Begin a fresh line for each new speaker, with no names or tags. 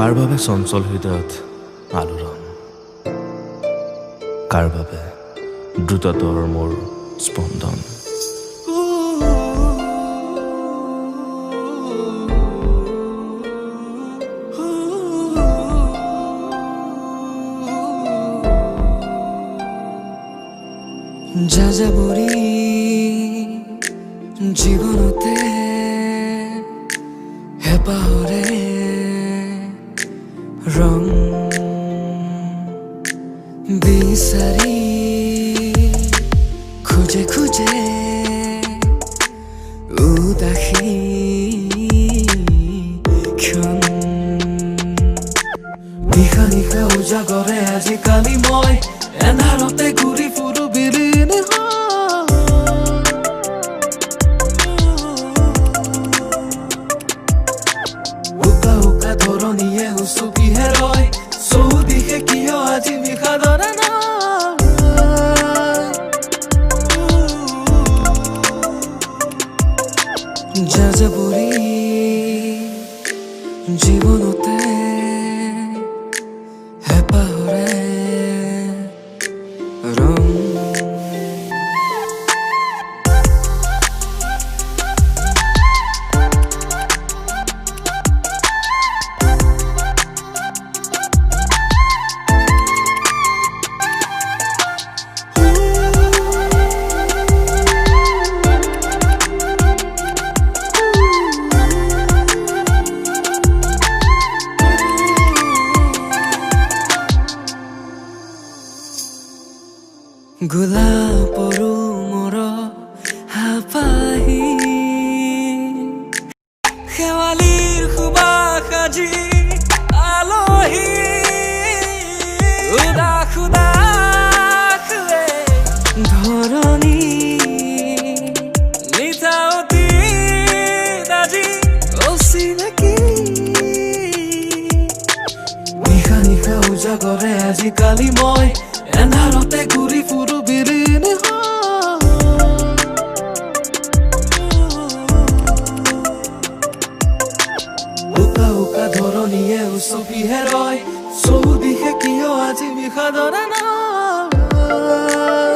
কাৰ বাবে চঞ্চল হৃদয়ত আলোড়ন, কাৰ বাবে দ্ৰুততৰ মোৰ স্পন্দন।
যাযাবৰী জীৱনতে হেঁপাহৰে ৰং বিচাৰি খোজে খোজে উদাসী ক্ষণ নিশা নিশা উজাগৰে আজিকালি মই এন্ধাৰতে ঘূৰি ফুৰো বিলীন উকা উকা ধৰণীয়ে উচুপিহে ৰয় চৌদিশে কিয় আজি নিশা ধৰা নাই যাযাবৰী জীৱনতে হেঁপাহৰে ৰং গোলাপৰো মোৰ হাপাহি শেৱালিৰ সুবাস আজি আলহী উদাস উদাস ধৰণী মিঠাৱতী আজি অচিনাকি নিশা নিশা উজাগৰে আজিকালি মই এন্ধাৰতে ঘূৰি ফুৰো বিলীন উকা উকা ধৰণীয়ে উচপিহে ৰয় চৌদিশে কিয় আজি নিশা ধৰা নাই